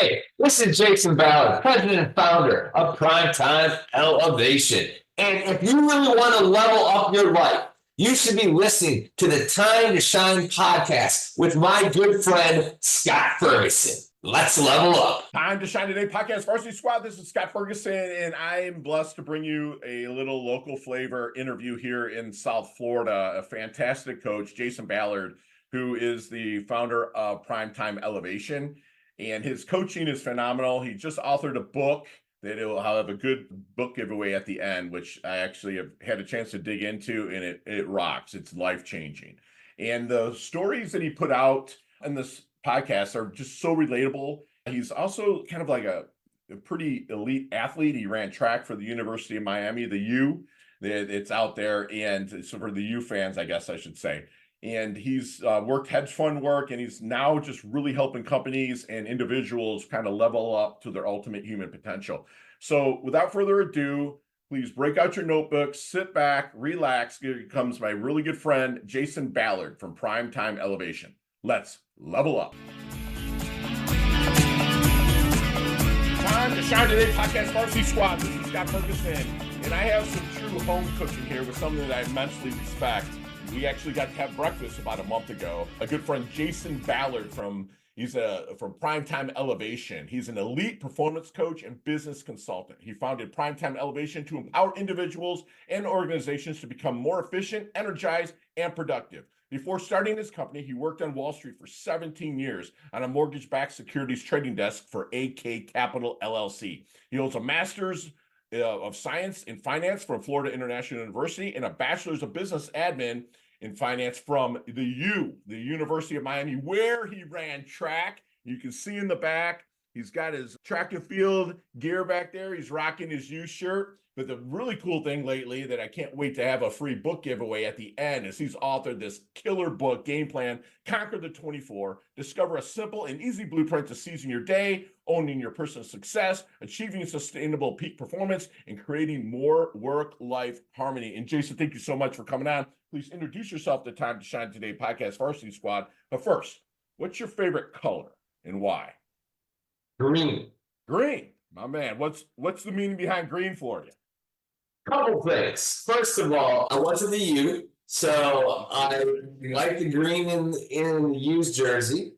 Hey, this is Jason Ballard, president and founder of Primetime Elevation. And if you really want to level up your life, you should be listening to the Time to Shine podcast with my good friend, Scott Ferguson. Let's level up. Time to Shine Today podcast, Varsity Squad. This is Scott Ferguson, and I am blessed to bring you a little local flavor interview here in South Florida. A fantastic coach, Jason Ballard, who is the founder of Primetime Elevation. And his coaching is phenomenal. He just authored a book that will have a good book giveaway at the end, which I actually have had a chance to dig into, and it rocks. It's life-changing. And the stories that he put out in this podcast are just so relatable. He's also kind of like a pretty elite athlete. He ran track for the University of Miami, the U. It's out there, and so for the U fans, I guess I should say. And he's worked hedge fund work, and he's now just really helping companies and individuals kind of level up to their ultimate human potential. So without further ado, please break out your notebooks, sit back, relax. Here comes my really good friend, Jason Ballard from Primetime Elevation. Let's level up. Time to Shine Today podcast, Varsity Squad. This is Scott Ferguson, and I have some true home cooking here with something that I immensely respect. We actually got to have breakfast about a month ago. A good friend, Jason Ballard from Primetime Elevation. He's an elite performance coach and business consultant. He founded Primetime Elevation to empower individuals and organizations to become more efficient, energized, and productive. Before starting his company, he worked on Wall Street for 17 years on a mortgage-backed securities trading desk for AK Capital LLC. He holds a master's of Science in Finance from Florida International University and a Bachelors of Business Admin in Finance from the University of Miami, where he ran track. You can see in the back, he's got his track and field gear back there. He's rocking his U shirt. But the really cool thing lately that I can't wait to have a free book giveaway at the end is he's authored this killer book, Game Plan, Conquer the 24, discover a simple and easy blueprint to seizing your day, owning your personal success, achieving sustainable peak performance, and creating more work-life harmony. And Jason, thank you so much for coming on. Please introduce yourself to Time to Shine Today podcast, Varsity Squad. But first, what's your favorite color and why? Green. Green, my man. What's the meaning behind green for you? Couple things. First of all, I went to the U, so I like the green in the U's jersey.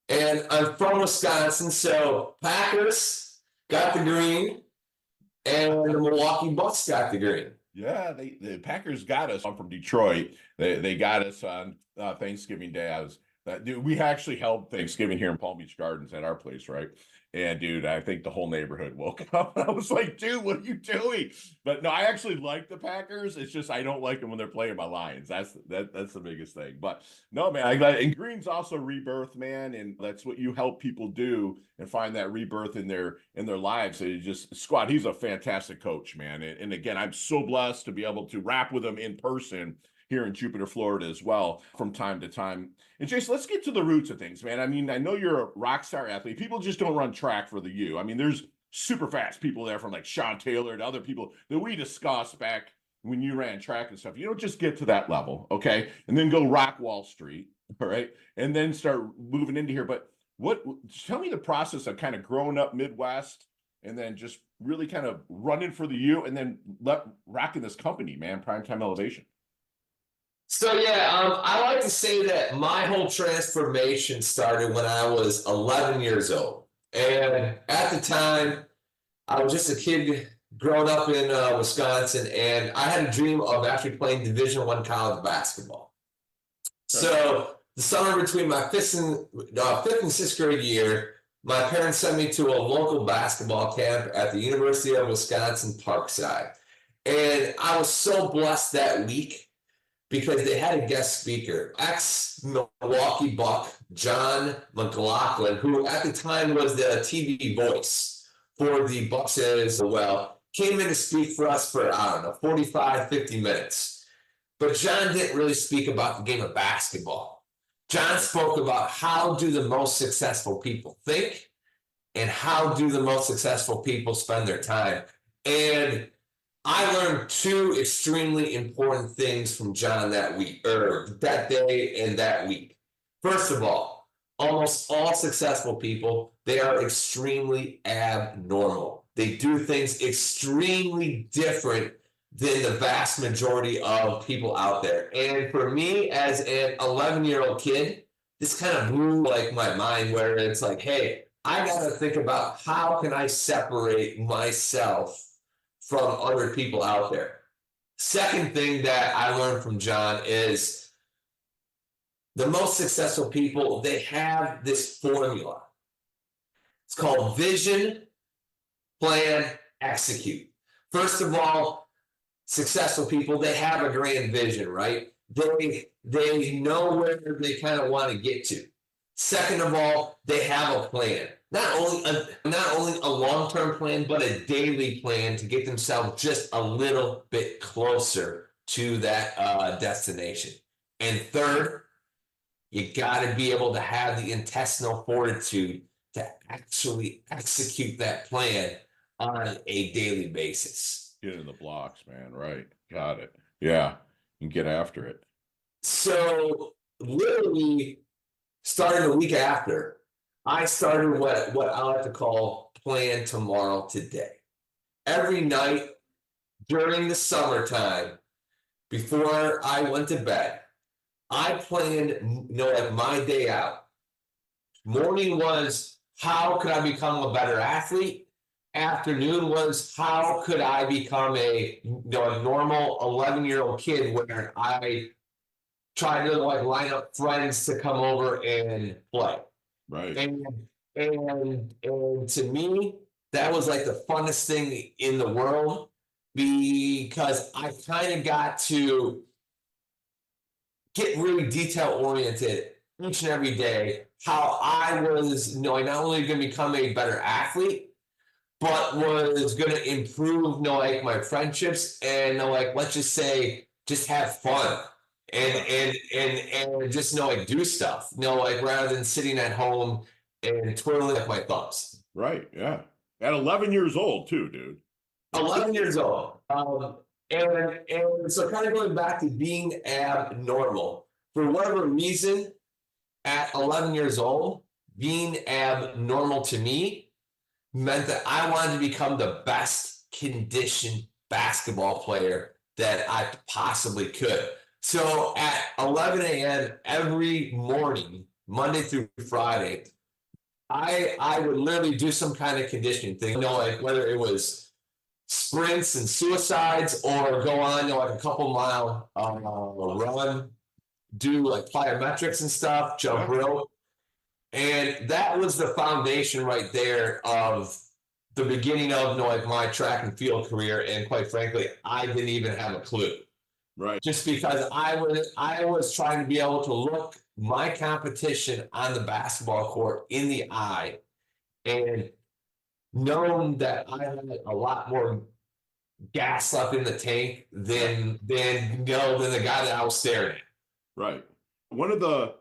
And I'm from Wisconsin, so Packers got the green, and the Milwaukee Bucks got the green. Yeah, the Packers got us. I'm from Detroit. They got us on Thanksgiving Day. Dude, we actually held Thanksgiving here in Palm Beach Gardens at our place, right? And dude, I think the whole neighborhood woke up. I was like, dude, what are you doing? But no, I actually like the Packers. It's just I don't like them when they're playing my Lions. That's the biggest thing. But no, man, and green's also rebirth, man, and that's what you help people do and find that rebirth in their lives. So Squad, he's a fantastic coach, man. And again, I'm so blessed to be able to rap with him in person here in Jupiter, Florida as well from time to time. And Jason, let's get to the roots of things, man. I mean, I know you're a rock star athlete. People just don't run track for the U. I mean, there's super fast people there from like Sean Taylor to other people that we discussed back when you ran track and stuff. You don't just get to that level, okay? And then go rock Wall Street, all right? And then start moving into here. But tell me the process of kind of growing up Midwest and then just really kind of running for the U and then rocking this company, man, Primetime Elevation. So I like to say that my whole transformation started when I was 11 years old. And at the time, I was just a kid growing up in Wisconsin, and I had a dream of actually playing Division I college basketball. So the summer between my fifth and sixth grade year, my parents sent me to a local basketball camp at the University of Wisconsin Parkside. And I was so blessed that week because they had a guest speaker, ex-Milwaukee Buck, John McLaughlin, who at the time was the TV voice for the Bucks as well, came in to speak for us for, 45, 50 minutes. But John didn't really speak about the game of basketball. John spoke about how do the most successful people think and how do the most successful people spend their time. And I learned two extremely important things from John that day and that week. First of all, almost all successful people, they are extremely abnormal. They do things extremely different than the vast majority of people out there. And for me, as an 11-year-old kid, this kind of blew like my mind, where it's like, hey, I got to think about how can I separate myself from other people out there. Second thing that I learned from John is the most successful people, they have this formula. It's called vision, plan, execute. First of all, successful people, they have a grand vision, right? They know where they kind of want to get to. Second of all, they have a plan. Not only a long-term plan, but a daily plan to get themselves just a little bit closer to that destination. And third, you got to be able to have the intestinal fortitude to actually execute that plan on a daily basis. Get in the blocks, man. Right. Got it. Yeah. And get after it. So literally starting the week after, I started what I like to call Plan Tomorrow Today. Every night during the summertime, before I went to bed, I planned, like my day out. Morning was, how could I become a better athlete? Afternoon was, how could I become a normal 11-year-old kid, where I try to like line up friends to come over and play. Right. And to me, that was like the funnest thing in the world, because I kind of got to get really detail oriented each and every day, how I was not only going to become a better athlete, but was going to improve like my friendships, and like, let's just say, just have fun and just like do stuff, like rather than sitting at home and twirling like my thumbs. Right. Yeah. At 11 years old too, dude. 11 years old. And so kind of going back to being abnormal, for whatever reason, at 11 years old, being abnormal to me meant that I wanted to become the best conditioned basketball player that I possibly could. So at 11 a.m. every morning, Monday through Friday, I would literally do some kind of conditioning thing, like whether it was sprints and suicides, or go on like a couple mile run, do like plyometrics and stuff, jump rope. And that was the foundation right there of the beginning of like my track and field career. And quite frankly, I didn't even have a clue. Right. Just because I was trying to be able to look my competition on the basketball court in the eye, and knowing that I had a lot more gas left in the tank than the guy that I was staring at. Right. One of the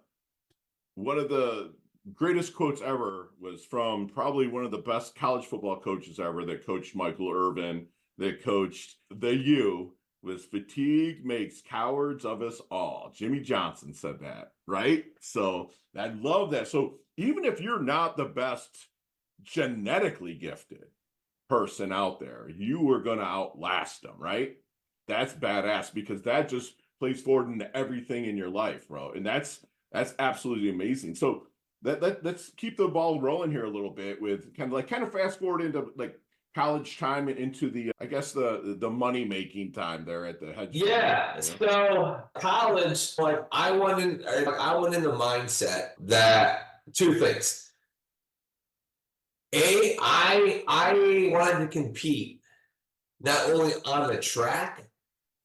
greatest quotes ever was from probably one of the best college football coaches ever, that coached Michael Irvin, that coached the U, was fatigue makes cowards of us all. Jimmy Johnson said that, right? So I love that. So even if you're not the best genetically gifted person out there, you are going to outlast them, right? That's badass, because that just plays forward into everything in your life, bro. And that's absolutely amazing. So let's keep the ball rolling here a little bit with kind of fast forward into like college time and into the, I guess, the money making time there at the hedge fund. Yeah. So college, like I went in the mindset that two things. I wanted to compete not only on the track,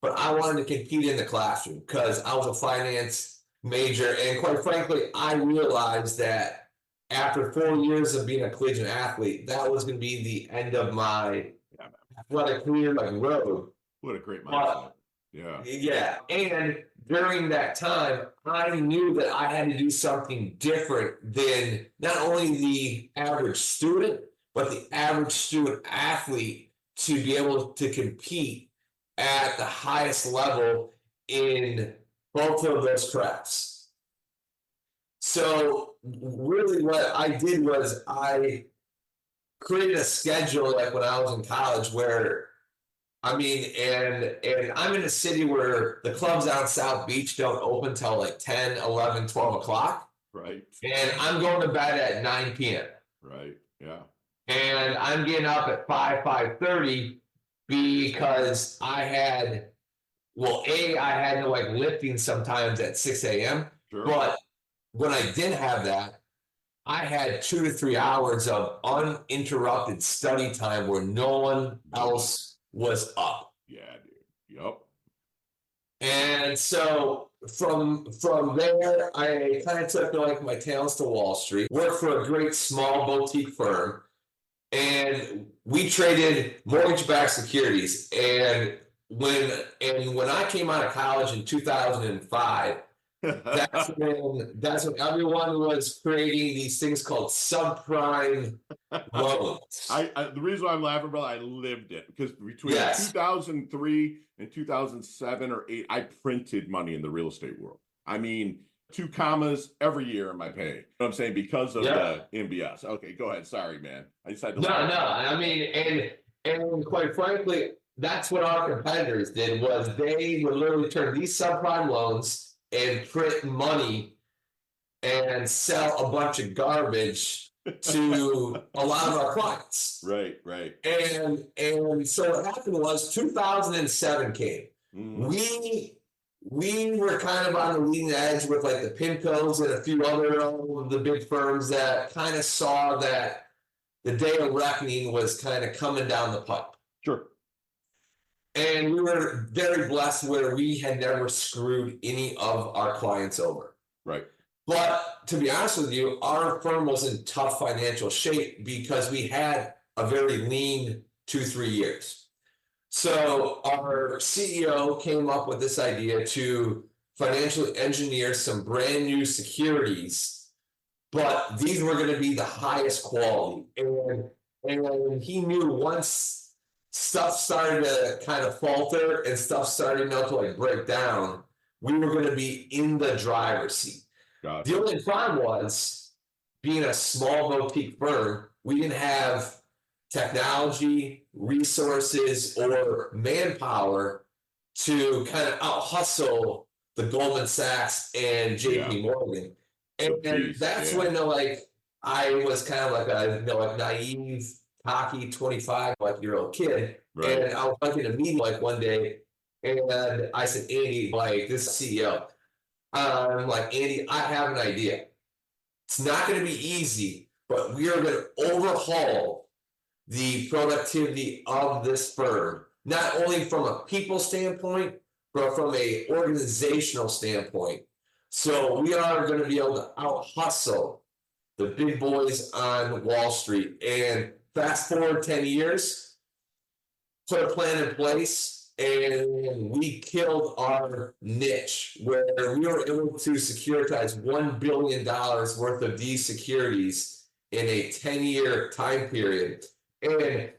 but I wanted to compete in the classroom, because I was a finance major. And quite frankly, I realized that after 4 years of being a collegiate athlete, that was going to be the end of my athletic career, like road. What a great mindset. Yeah. And during that time, I knew that I had to do something different than not only the average student, but the average student athlete, to be able to compete at the highest level in both of those crafts. So really what I did was I created a schedule like when I was in college where I mean, and I'm in a city where the clubs out South Beach don't open till like 10, 11, 12 o'clock. Right. And I'm going to bed at 9 p.m. Right. Yeah. And I'm getting up at 5:30 because I had, well, I had to like lifting sometimes at 6 a.m. Sure. But when I didn't have that, I had 2 to 3 hours of uninterrupted study time where no one else was up. Yeah, dude. Yep. And so from there, I kind of took like my talents to Wall Street, worked for a great small boutique firm, and we traded mortgage-backed securities. And when I came out of college in 2005, that's when everyone was creating these things called subprime loans. The reason why I'm laughing, brother, I lived it because between 2003 and 2007 or 8, I printed money in the real estate world. I mean, 2 commas every year in my pay. You know what I'm saying? Because of the MBS. Okay, go ahead. Sorry, man. I decided to I mean, and quite frankly, that's what our competitors did was they would literally turn these subprime loans and print money and sell a bunch of garbage to a lot of our clients. Right, right. And so what happened was 2007 came. We were kind of on the leading edge with like the PIMCOs and a few other of the big firms that kind of saw that the day of reckoning was kind of coming down the pipe. Sure. And we were very blessed where we had never screwed any of our clients over. Right. But to be honest with you, our firm was in tough financial shape because we had a very lean 2-3 years. So our CEO came up with this idea to financially engineer some brand new securities, but these were going to be the highest quality. And he knew once stuff started to kind of falter and stuff started to like break down, we were going to be in the driver's seat. Gotcha. The only problem was being a small boutique firm, we didn't have technology, resources, or manpower to kind of out hustle the Goldman Sachs and JP Morgan. And that's when like I was kind of like a like naive, cocky 25-year-old kid. Right. And I was like in a meeting like one day, and I said, Andy, like this CEO. I'm like, Andy, I have an idea. It's not going to be easy, but we are going to overhaul the productivity of this firm, not only from a people standpoint, but from a organizational standpoint. So we are going to be able to out hustle the big boys on Wall Street. And fast forward 10 years, put a plan in place, and we killed our niche where we were able to securitize $1 billion worth of these securities in a 10-year time period. And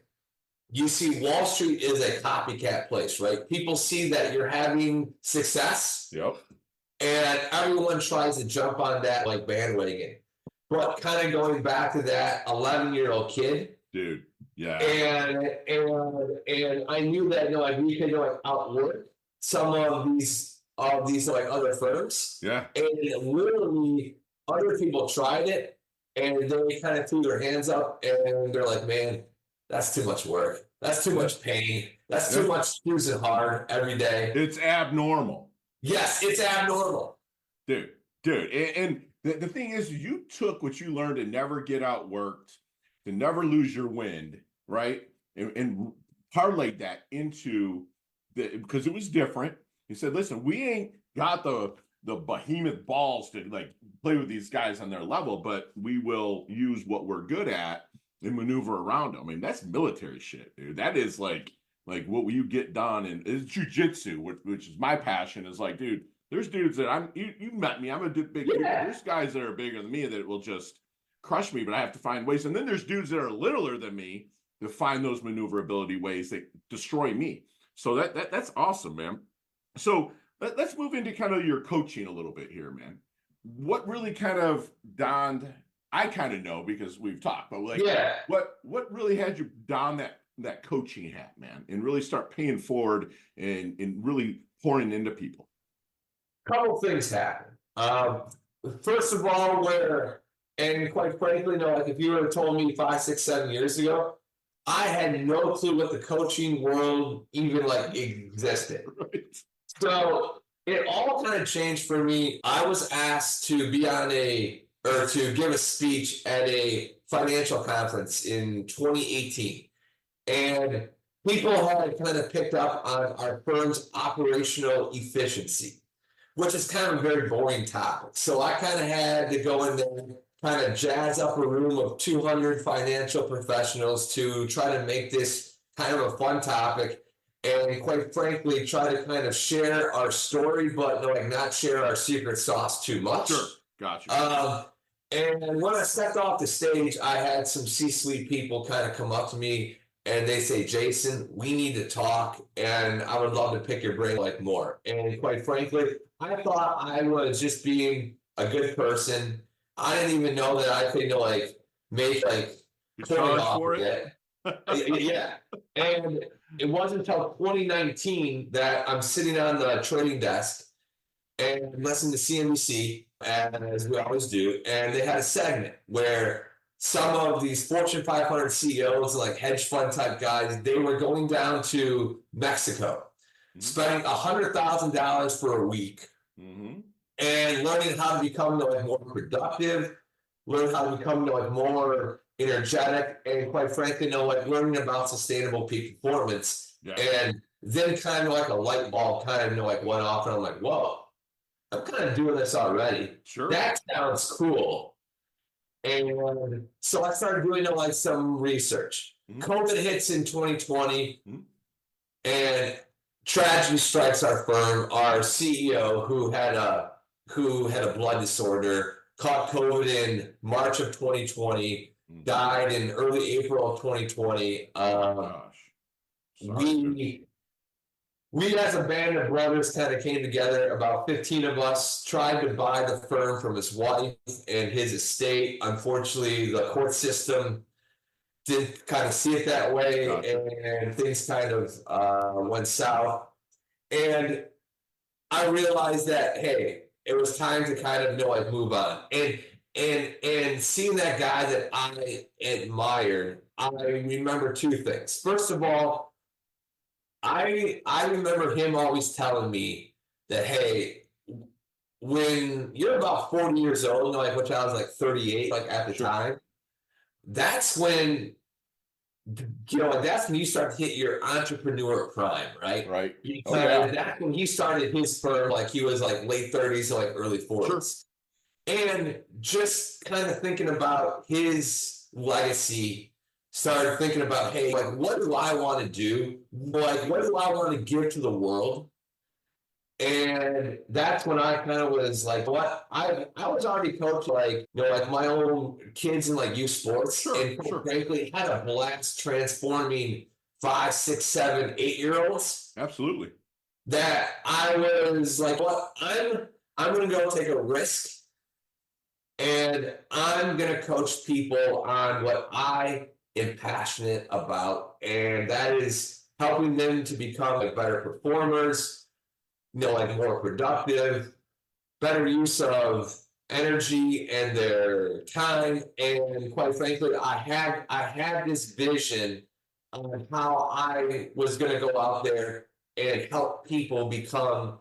you see, Wall Street is a copycat place, right? People see that you're having success. Yep. And everyone tries to jump on that like bandwagon. But kind of going back to that 11-year-old kid. Dude. Yeah. And I knew that like we could like outwork some of these like other firms. Yeah. And literally other people tried it and they kind of threw their hands up and they're like, man, that's too much work. That's too much pain. That's too much cruising hard every day. It's abnormal. Yes, it's abnormal. Dude. And the thing is, you took what you learned to never get outworked, to never lose your wind, right? And parlayed that into because it was different. He said, listen, we ain't got the behemoth balls to like play with these guys on their level, but we will use what we're good at and maneuver around them. I mean, that's military shit, dude. That is like what you get done, and it's jujitsu, which is my passion. Is like, dude, there's dudes that you met me. I'm a big dude. There's guys that are bigger than me that will just crush me, but I have to find ways. And then there's dudes that are littler than me to find those maneuverability ways that destroy me. So that's awesome, man. So let's move into kind of your coaching a little bit here, man. what really kind of donned, I kind of know because we've talked, but like, Yeah. what really had you don that coaching hat, man, and really start paying forward and really pouring into people? Couple things happen. First of all, and quite frankly, like if you would have told me 5, 6, 7 years ago, I had no clue what the coaching world even like existed. Right. So it all kind of changed for me. I was asked to be to give a speech at a financial conference in 2018. And people had kind of picked up on our firm's operational efficiency, which is kind of a very boring topic. So I kind of had to go in there, kind of jazz up a room of 200 financial professionals to try to make this kind of a fun topic. And quite frankly, try to kind of share our story, but like not share our secret sauce too much. Sure, gotcha. And when I stepped off the stage, I had some C-suite people kind of come up to me and they say, Jason, we need to talk, and I would love to pick your brain like more. And quite frankly, I thought I was just being a good person. I didn't even know that I could make Charge for it. Yeah. And it wasn't until 2019 that I'm sitting on the trading desk and listening to CNBC, as we always do, and they had a segment where some of these Fortune 500 CEOs, like hedge fund type guys, they were going down to Mexico, spending $100,000 for a week, and learning how to become more productive, learn how to become more energetic, and quite frankly, learning about sustainable peak performance. Yeah. And then kind of like a light bulb kind of went off, and I'm like, whoa, I'm kind of doing this already. Sure. That sounds cool. And so I started doing some research. COVID hits in 2020, and tragedy strikes our firm. Our CEO, who had a blood disorder, caught COVID in March of 2020, died in early April of 2020. We as a band of brothers kind of came together, about 15 of us, tried to buy the firm from his wife and his estate. Unfortunately, the court system didn't kind of see it that way, and things kind of went south. And I realized that, hey, it was time to kind of move on. And seeing that guy that I admired, I remember two things. First of all, I remember him always telling me that, hey, when you're about 40 years old, which I was like 38, at the time, that's when, that's when you start to hit your entrepreneur prime, right? Right. That's when he started his firm, he was late 30s to early 40s. Sure. And just kind of thinking about his legacy, started thinking about, hey, what do I want to do? What do I want to give to the world? And that's when I kind of was like, what? I was already coached, my own kids in youth sports. Sure, and frankly, had a blast transforming 5, 6, 7, 8-year-olds. Absolutely. That I was like, what? I'm going to go take a risk. And I'm going to coach people on what I am passionate about, and that is helping them to become better performers, more productive, better use of energy and their time. And quite frankly, I had this vision on how I was going to go out there and help people become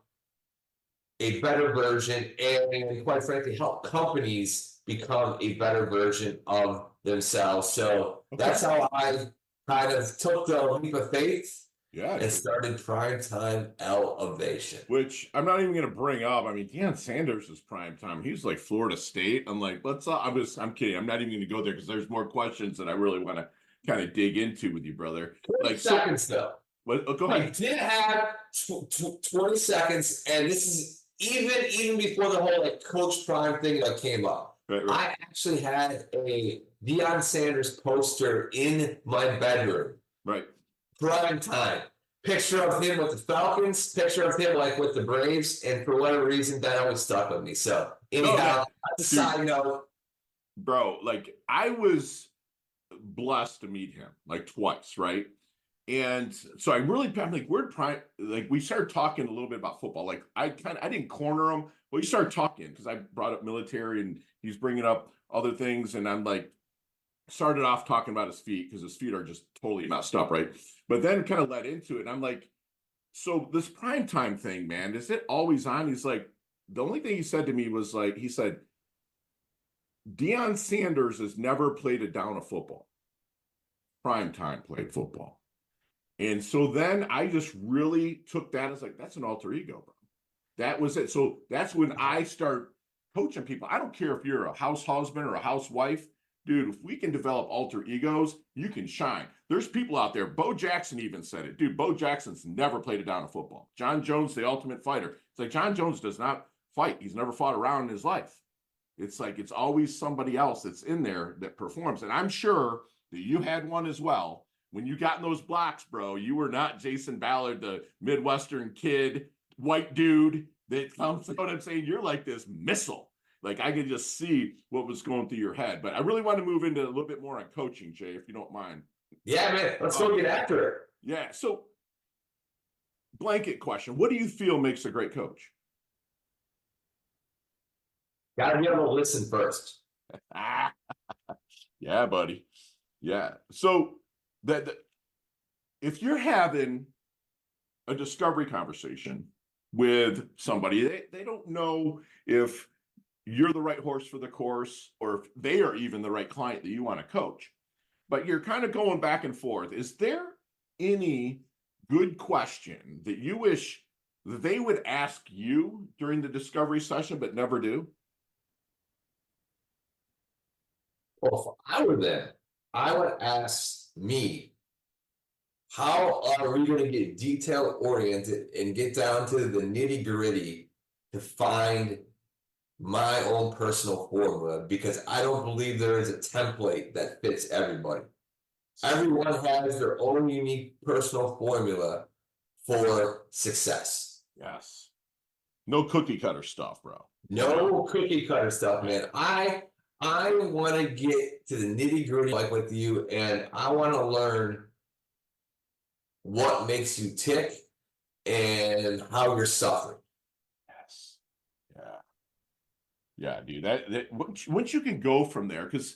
a better version, and quite frankly, help companies become a better version of themselves. So that's how I kind of took the leap of faith. Yeah, and started Primetime Elevation. Which I'm not even going to bring up. I mean, Deion Sanders is Primetime. He's like Florida State. I'm like, I'm kidding. I'm not even going to go there because there's more questions that I really want to kind of dig into with you, brother. 20 seconds though. What? Oh, go ahead. I did have 20 seconds, and this is even before the whole Coach Prime thing came up. Right. I actually had a Deion Sanders poster in my bedroom. Right. Prime time. picture of him with the Falcons, picture of him like with the Braves, and for whatever reason, that always stuck with me. So anyhow, that's a side note. Bro, like I was blessed to meet him like twice, right? And so I'm like, we started talking a little bit about football. Like I didn't corner him, but we started talking because I brought up military and he's bringing up other things. And I'm like, started off talking about his feet because his feet are just totally messed up, right? But then kind of led into it. And I'm like, so this primetime thing, man, is it always on? He's like, the only thing he said to me was like, he said, Deion Sanders has never played a down of football. Primetime played football. And so then I just really took that as like, that's an alter ego, bro. That was it. So that's when I start coaching people. I don't care if you're a house husband or a housewife. Dude, if we can develop alter egos, you can shine. There's people out there. Bo Jackson even said it. Dude, Bo Jackson's never played a down of football. John Jones, the ultimate fighter. It's like John Jones does not fight. He's never fought around in his life. It's like it's always somebody else that's in there that performs. And I'm sure that you had one as well. When you got in those blocks, bro, you were not Jason Ballard, the Midwestern kid, white dude that comes, you know what I'm saying? You're like this missile. Like I could just see what was going through your head. But I really want to move into a little bit more on coaching, Jay, if you don't mind. Yeah, man. Let's go get after it. Yeah. So blanket question. What do you feel makes a great coach? Gotta be able to listen first. Yeah, buddy. Yeah. So if you're having a discovery conversation with somebody, they don't know if you're the right horse for the course or if they are even the right client that you want to coach, but you're kind of going back and forth. Is there any good question that you wish they would ask you during the discovery session, but never do? Well, if I were them, I would ask me, how are we going to get detail oriented and get down to the nitty gritty to find my own personal formula? Because I don't believe there is a template that fits everybody. Everyone has their own unique personal formula for success. Yes. No cookie cutter stuff, bro. No cookie cutter stuff, man. I want to get to the nitty gritty like with you, and I want to learn what makes you tick and how you're suffering. Yes. Yeah. Yeah, dude. That once you can go from there, because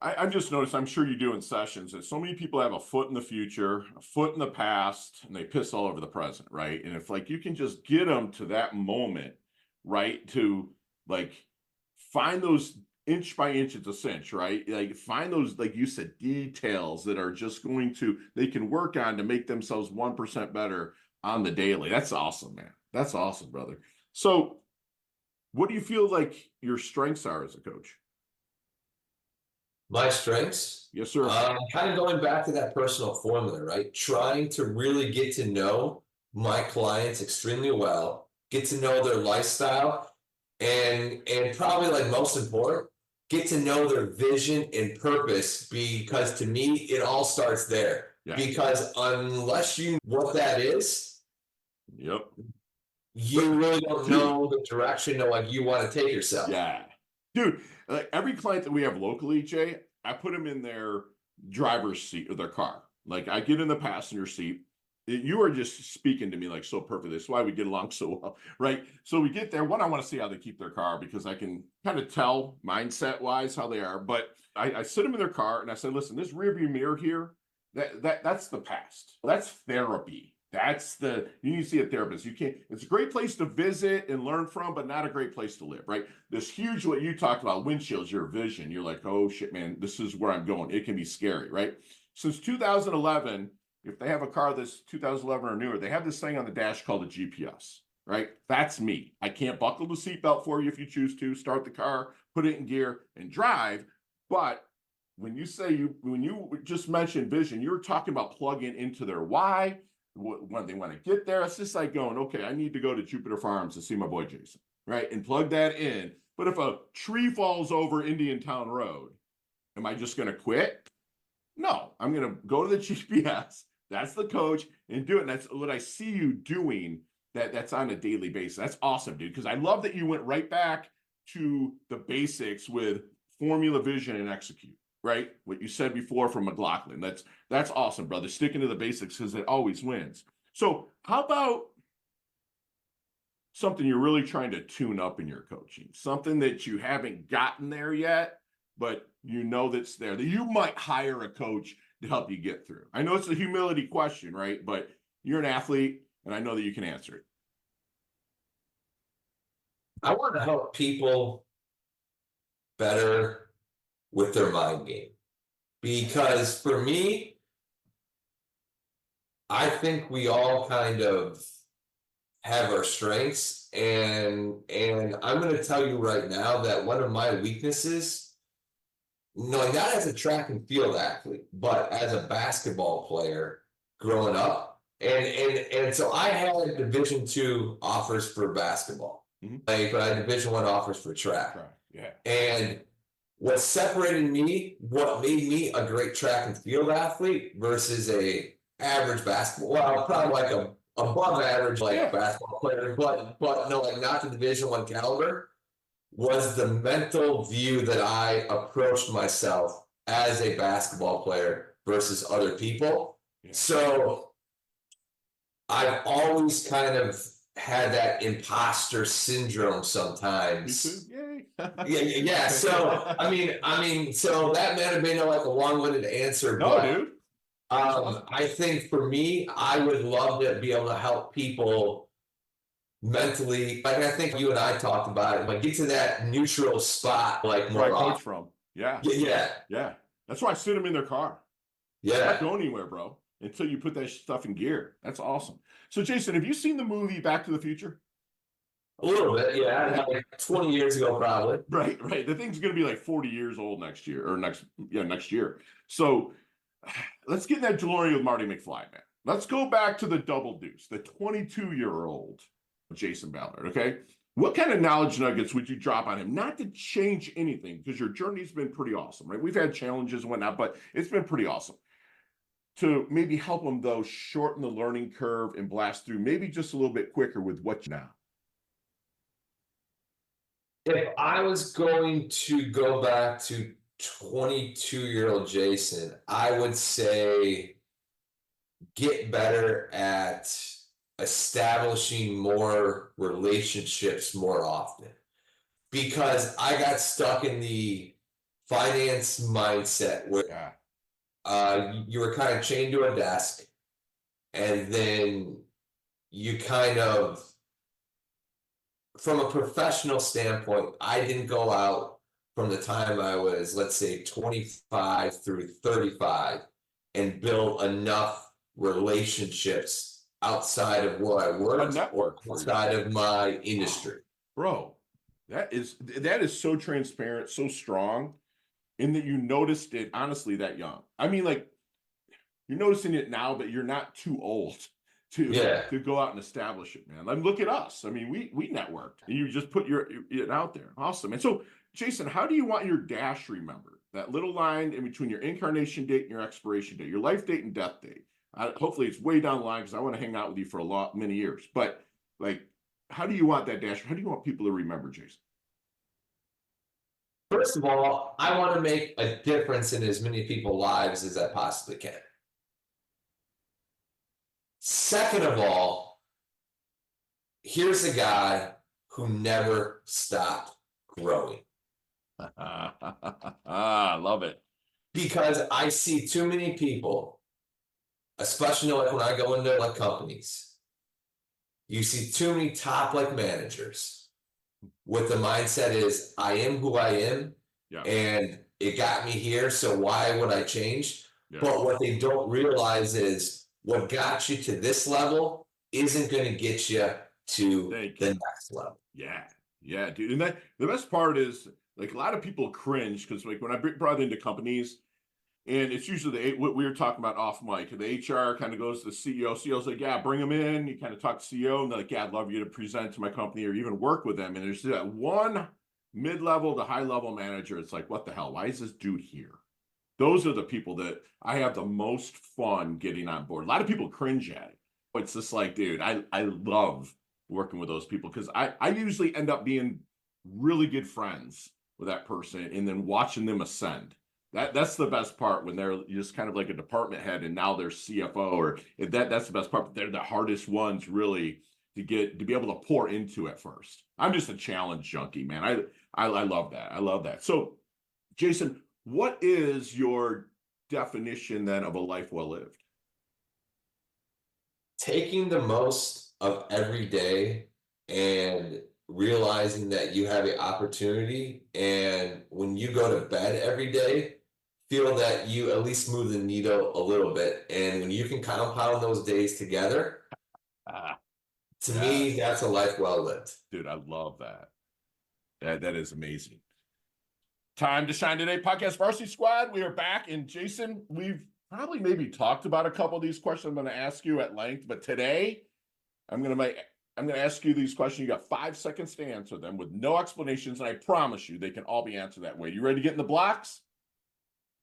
I've just noticed, I'm sure you do in sessions, that so many people have a foot in the future, a foot in the past, and they piss all over the present, right? And if like you can just get them to that moment, right, to like find those inch by inch, it's a cinch, right? Like find those, like you said, details that are just they can work on to make themselves 1% better on the daily. That's awesome, man. That's awesome, brother. So what do you feel like your strengths are as a coach? My strengths? Yes, sir. Kind of going back to that personal formula, right? Trying to really get to know my clients extremely well, get to know their lifestyle, and probably like most important, get to know their vision and purpose, because to me, it all starts there. Yeah. Because unless you know what that is, yep, you really don't know the direction that like you want to take yourself. Yeah. Dude, like every client that we have locally, Jay, I put them in their driver's seat of their car. Like I get in the passenger seat. You are just speaking to me like so perfectly. That's why we get along so well, right? So we get there. One, I want to see how they keep their car because I can kind of tell mindset wise how they are. But I sit them in their car and I said, listen, this rearview mirror here, that's the past. That's therapy. You need to see a therapist. It's a great place to visit and learn from, but not a great place to live, right? This huge, what you talked about, windshields, your vision. You're like, oh shit, man, this is where I'm going. It can be scary, right? Since 2011, if they have a car that's 2011 or newer, they have this thing on the dash called a GPS, right? That's me. I can't buckle the seatbelt for you if you choose to, start the car, put it in gear and drive. But when you just mentioned vision, you're talking about plugging into their why, when they want to get there. It's just like going, okay, I need to go to Jupiter Farms to see my boy Jason, right? And plug that in. But if a tree falls over Indian Town Road, am I just going to quit? No, I'm going to go to the GPS. That's the coach and do it. And that's what I see you doing. That's on a daily basis. That's awesome, dude. Because I love that you went right back to the basics with formula, vision, and execute. Right, what you said before from McLaughlin. That's awesome, brother. Sticking to the basics because it always wins. So, how about something you're really trying to tune up in your coaching? Something that you haven't gotten there yet, but you know that's there, that you might hire a coach to help you get through. I know it's a humility question, right? But you're an athlete, and I know that you can answer it. I want to help people better with their mind game. Because for me, I think we all kind of have our strengths, and I'm going to tell you right now that one of my weaknesses, not as a track and field athlete, but as a basketball player growing up, and so I had Division II offers for basketball, but I had Division I offers for track. Right. Yeah. And what separated me, what made me a great track and field athlete versus a average basketball, well, probably like a above average basketball player, but no, like not the Division I caliber, was the mental view that I approached myself as a basketball player versus other people. Yeah. So I've always kind of had that imposter syndrome sometimes. Yay. Yeah. So I mean, so that might have been like a long-winded answer. No, but, dude. I think for me, I would love to be able to help people mentally. Like I think you and I talked about it, but get to that neutral spot, like more. Where I coach from. Yeah. That's why I sit them in their car. Yeah. Not going anywhere, bro, until you put that stuff in gear. That's awesome. So, Jason, have you seen the movie Back to the Future? A little bit, yeah. Like 20 years ago, probably. Right. The thing's going to be like 40 years old next year, or next year. So, let's get in that DeLorean with Marty McFly, man. Let's go back to the double deuce, the 22-year-old Jason Ballard, okay? What kind of knowledge nuggets would you drop on him? Not to change anything, because your journey's been pretty awesome, right? We've had challenges and whatnot, but it's been pretty awesome. To maybe help him, though, shorten the learning curve and blast through maybe just a little bit quicker with what you now. If I was going to go back to 22-year-old Jason, I would say get better at establishing more relationships more often. Because I got stuck in the finance mindset where you were kind of chained to a desk, and then you kind of, from a professional standpoint, I didn't go out from the time I was, let's say, 25 through 35 and build enough relationships outside of where I work or outside of my industry. Bro, that is so transparent, so strong, in that you noticed it, honestly, that young. I mean, like, you're noticing it now, but you're not too old to go out and establish it, man. Like, look at us. I mean, we networked, and you just put it out there. Awesome. And so, Jason, how do you want your dash remembered? That little line in between your incarnation date and your expiration date, your life date and death date. Hopefully, it's way down the line, because I want to hang out with you for many years. But, like, how do you want that dash? How do you want people to remember, Jason? First of all, I want to make a difference in as many people's lives as I possibly can. Second of all, here's a guy who never stopped growing. I love it. Because I see too many people, especially like when I go into like companies, you see too many top like managers with the mindset is, I am who I am, and it got me here, so why would I change? But what they don't realize is what got you to this level isn't going to get you to the next level. Yeah, dude. And the best part is, like, a lot of people cringe because, like, when I brought into companies, and it's usually what we were talking about off mic, the HR kind of goes to the CEO. CEO's like, yeah, bring them in. You kind of talk to CEO, and they're like, yeah, I'd love you to present to my company or even work with them. And there's that one mid-level to high-level manager. It's like, what the hell? Why is this dude here? Those are the people that I have the most fun getting on board. A lot of people cringe at it. It's just like, dude, I love working with those people because I usually end up being really good friends with that person and then watching them ascend. That's the best part when they're just kind of like a department head and now they're CFO or that's the best part. But they're the hardest ones really to be able to pour into at first. I'm just a challenge junkie, man. I love that. I love that. So, Jason, what is your definition then of a life well lived? Taking the most of every day and realizing that you have an opportunity, and when you go to bed every day, feel that you at least move the needle a little bit. And when you can compound those days together, to me, that's a life well lived. Dude, I love that. That is amazing. Time to shine today, podcast Varsity Squad. We are back, and Jason, we've probably maybe talked about a couple of these questions I'm going to ask you at length, but today I'm going to ask you these questions. You got 5 seconds to answer them with no explanations, and I promise you they can all be answered that way. You ready to get in the blocks?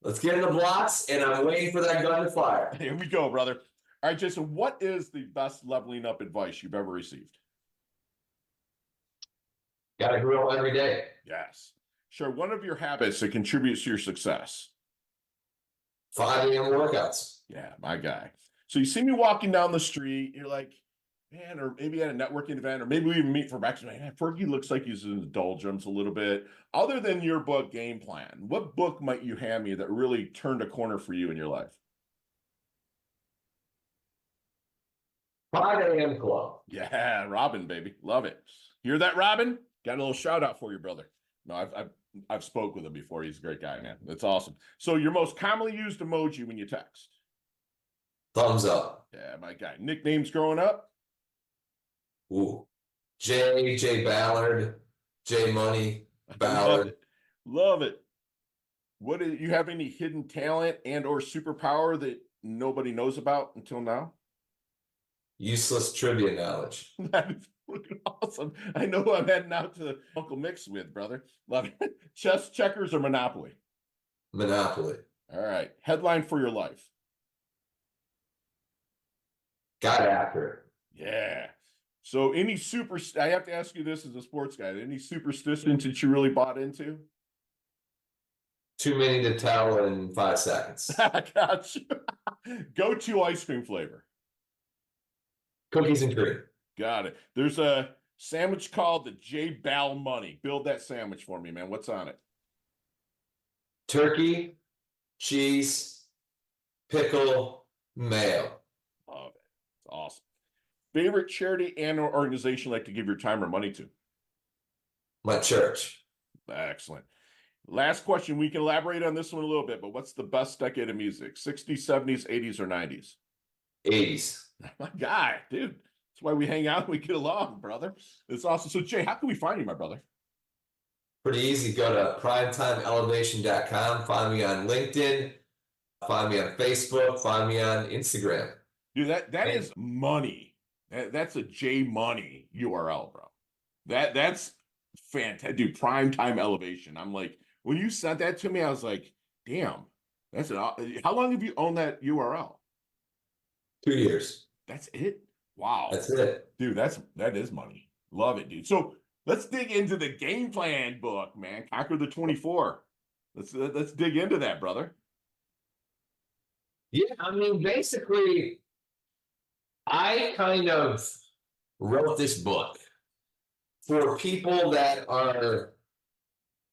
Let's get in the blocks, and I'm waiting for that gun to fire. Here we go, brother. All right, Jason, what is the best leveling up advice you've ever received? Got to grow every day. Yes. Share one of your habits that contributes to your success. 5 a.m. workouts. Yeah, my guy. So you see me walking down the street, you're like, man, or maybe at a networking event, or maybe we even meet for breakfast. Man, Fergie looks like he's in the doldrums a little bit. Other than your book, Game Plan, what book might you hand me that really turned a corner for you in your life? 5 a.m. Club. Yeah, Robin, baby. Love it. Hear that, Robin? Got a little shout out for you, brother. No, I've spoke with him before. He's a great guy, man. That's awesome. So your most commonly used emoji when you text? Thumbs up. Yeah, my guy. Nicknames growing up? Ooh. J Ballard, J Money, Ballard. Love it. What do you have any hidden talent and or superpower that nobody knows about until now? Useless trivia knowledge. That is freaking awesome. I know who I'm heading out to Uncle Mix with, brother. Love it. Chess, checkers, or Monopoly? Monopoly. All right. Headline for your life. Got after it. Yeah. So I have to ask you this as a sports guy, any superstitions that you really bought into? Too many to tell in 5 seconds. I got you. Go-to ice cream flavor. Cookies and cream. Got it. There's a sandwich called the J Bal Money. Build that sandwich for me, man. What's on it? Turkey, cheese, pickle, mayo. Love it. It's awesome. Favorite charity and or organization like to give your time or money to? My church. Excellent. Last question. We can elaborate on this one a little bit, but what's the best decade of music? 60s, 70s, 80s, or 90s? 80s. My guy, dude. That's why we hang out and we get along, brother. It's awesome. So, Jay, how can we find you, my brother? Pretty easy. Go to primetimeelevation.com. Find me on LinkedIn. Find me on Facebook. Find me on Instagram. Dude, that is money. That's a J Money URL, bro. That's fantastic. Dude, Primetime Elevation. I'm like, when you sent that to me, I was like, damn. How long have you owned that URL? 2 years. That's it? Wow. That's it. Dude, that is money. Love it, dude. So let's dig into the game plan book, man. Conquer the 24. Let's dig into that, brother. Yeah, I mean, basically, I kind of wrote this book for people that are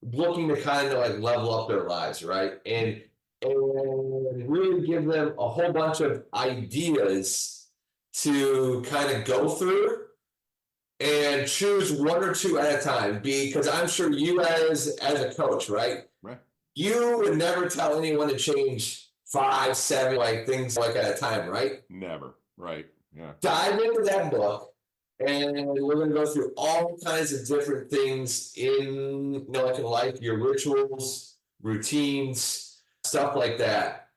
looking to kind of like level up their lives, right? And really give them a whole bunch of ideas to kind of go through and choose 1 or 2 at a time. Because I'm sure you as a coach, right? Right. You would never tell anyone to change 5, 7 like things like at a time, right? Never. Right. Yeah. Dive into that book, and we're going to go through all kinds of different things in like in life, your rituals, routines, stuff like that,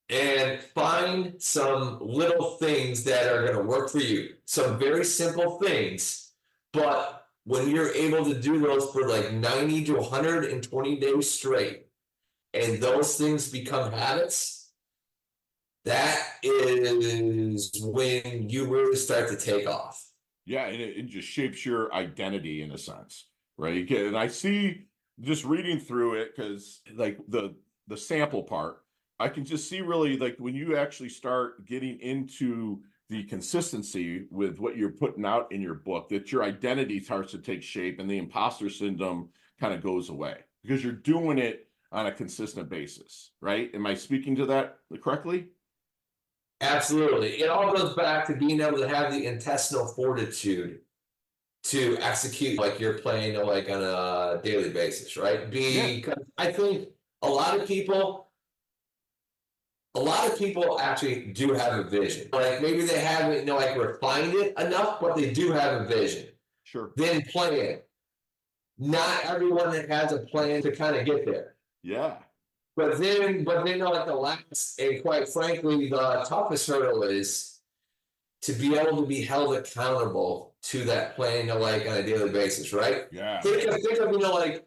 and find some little things that are going to work for you. Some very simple things, but when you're able to do those for like 90 to 120 days straight, and those things become habits, that is when you really start to take off. Yeah, and it just shapes your identity in a sense, right? And I see just reading through it, because like the sample part, I can just see really like when you actually start getting into the consistency with what you're putting out in your book, that your identity starts to take shape and the imposter syndrome kind of goes away because you're doing it on a consistent basis, right? Am I speaking to that correctly? Absolutely. It all goes back to being able to have the intestinal fortitude to execute like you're playing like on a daily basis, right? Because I think a lot of people actually do have a vision. Like maybe they haven't, like refined it enough, but they do have a vision. Sure. Then plan. Not everyone that has a plan to kind of get there. Yeah. But then like the last, and quite frankly, the toughest hurdle is to be able to be held accountable to that plan, like on a daily basis, right? Yeah. Think of like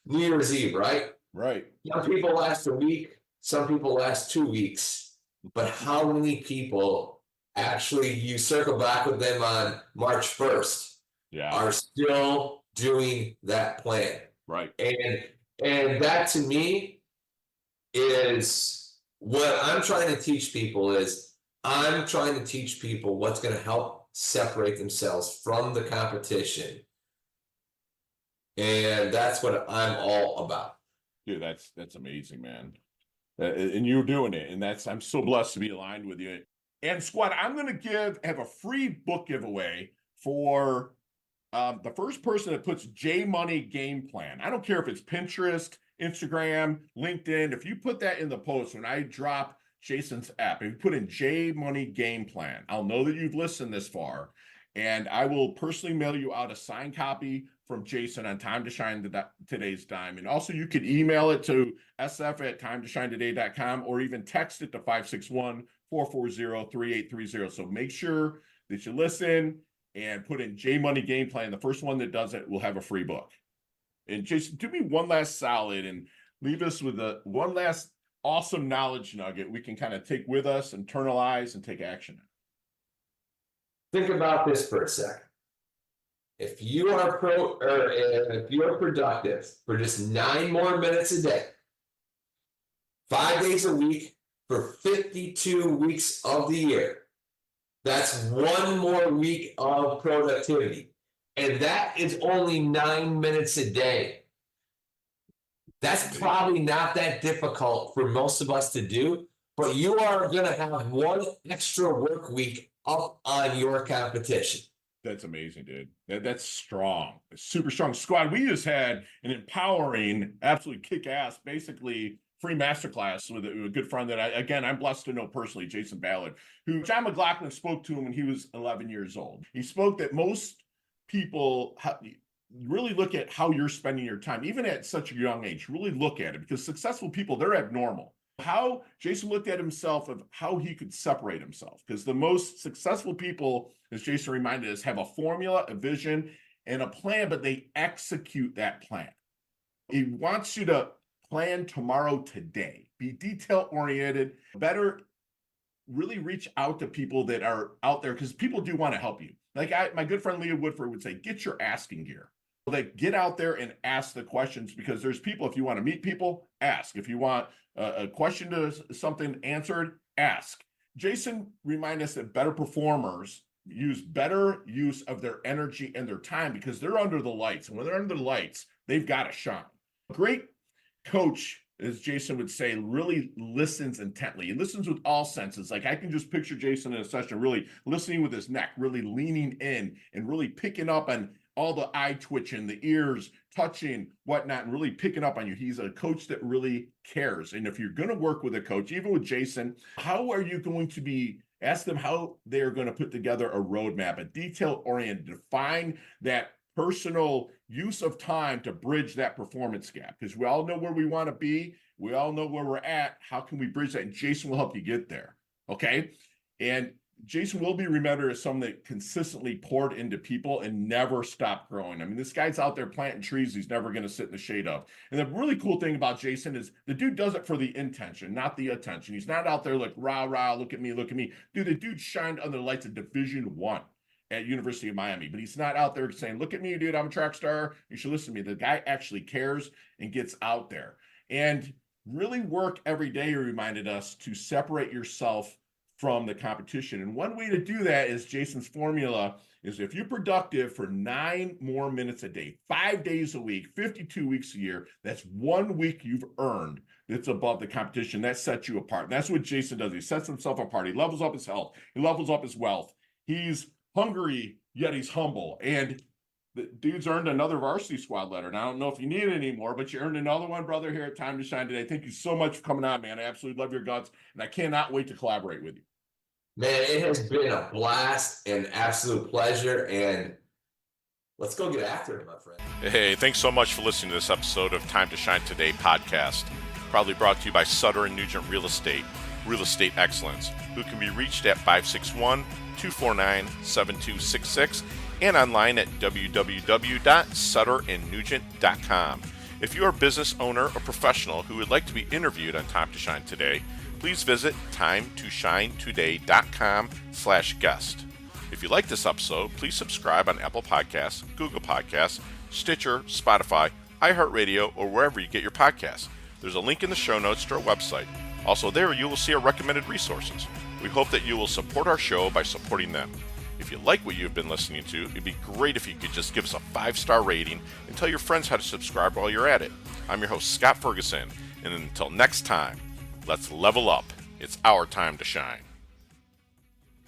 New Year's Eve, right? Right. Some people last a week, some people last 2 weeks, but how many people actually, you circle back with them on March 1st, are still doing that plan? Right. And that to me is what I'm trying to teach people. Is I'm trying to teach people what's going to help separate themselves from the competition. And that's what I'm all about. Dude, that's amazing, man. And you're doing it. And I'm so blessed to be aligned with you. And squad, I'm going to have a free book giveaway for the first person that puts J Money Game Plan. I don't care if it's Pinterest, Instagram, LinkedIn. If you put that in the post, when I drop Jason's app, if you put in J Money Game Plan, I'll know that you've listened this far. And I will personally mail you out a signed copy from Jason on Time to Shine Today's Dime. And also you could email it to sf@timetoshinetoday.com or even text it to 561-440-3830. So make sure that you listen and put in J Money Game Plan. The first one that does it will have a free book. And Jason, do me one last solid and leave us with one last awesome knowledge nugget we can kind of take with us, internalize, and take action. Think about this for a second. If you are if you're productive for just 9 more minutes a day, 5 days a week for 52 weeks of the year, that's 1 more week of productivity. And that is only 9 minutes a day. That's probably not that difficult for most of us to do, but you are going to have 1 extra work week up on your competition. That's amazing, dude. That's strong. It's super strong. Squad, we just had an empowering, absolutely kick-ass, basically free masterclass with a good friend that I'm blessed to know personally, Jason Ballard, who John McLaughlin spoke to him when he was 11 years old. He spoke that most people really look at how you're spending your time, even at such a young age. Really look at it, because successful people, they're abnormal. How Jason looked at himself of how he could separate himself, because the most successful people, as Jason reminded us, have a formula, a vision, and a plan, but they execute that plan. He wants you to plan tomorrow today, be detail oriented, better really reach out to people that are out there, because people do want to help you. Like my good friend Leah Woodford would say, get your asking gear. Like, get out there and ask the questions, because there's people, if you want to meet people, ask. If you want a question to something answered, ask. Jason reminded us that better performers use better use of their energy and their time, because they're under the lights. And when they're under the lights, they've got to shine. A great coach, as Jason would say, really listens intently. He listens with all senses. Like, I can just picture Jason in a session really listening with his neck, really leaning in and really picking up on all the eye twitching, the ears touching, whatnot, and really picking up on you. He's a coach that really cares. And if you're going to work with a coach, even with Jason, how are you going to ask them how they're going to put together a roadmap, a detail-oriented, define that personal use of time to bridge that performance gap? Because we all know where we want to be. We all know where we're at. How can we bridge that? And Jason will help you get there. Okay. And Jason will be remembered as someone that consistently poured into people and never stopped growing. I mean, this guy's out there planting trees he's never going to sit in the shade of. And the really cool thing about Jason is the dude does it for the intention, not the attention. He's not out there like, rah, rah, look at me, look at me. Dude, the dude shined under the lights of Division I at University of Miami, but he's not out there saying, look at me, dude, I'm a track star. You should listen to me. The guy actually cares and gets out there. And really work every day, he reminded us, to separate yourself from the competition. And one way to do that is Jason's formula is if you're productive for 9 more minutes a day, 5 days a week, 52 weeks a year, that's 1 week you've earned that's above the competition. That sets you apart. And that's what Jason does. He sets himself apart. He levels up his health. He levels up his wealth. He's hungry, yet he's humble. And the dude's earned another varsity squad letter. And I don't know if you need it anymore, but you earned another one, brother, here at Time to Shine today. Thank you so much for coming on, man. I absolutely love your guts, and I cannot wait to collaborate with you. Man, it has been a blast and absolute pleasure, and let's go get after it, my friend. Hey, thanks so much for listening to this episode of Time to Shine Today podcast, proudly brought to you by Sutter and Nugent Real Estate Excellence, who can be reached at 561-249-7266 and online at www.sutterandnugent.com. If you are a business owner or professional who would like to be interviewed on Time to Shine Today, please visit timetoshinetoday.com/guest. If you like this episode, please subscribe on Apple Podcasts, Google Podcasts, Stitcher, Spotify, iHeartRadio, or wherever you get your podcasts. There's a link in the show notes to our website. Also there, you will see our recommended resources. We hope that you will support our show by supporting them. If you like what you've been listening to, it'd be great if you could just give us a 5-star rating and tell your friends how to subscribe while you're at it. I'm your host, Scott Ferguson, and until next time, let's level up. It's our time to shine.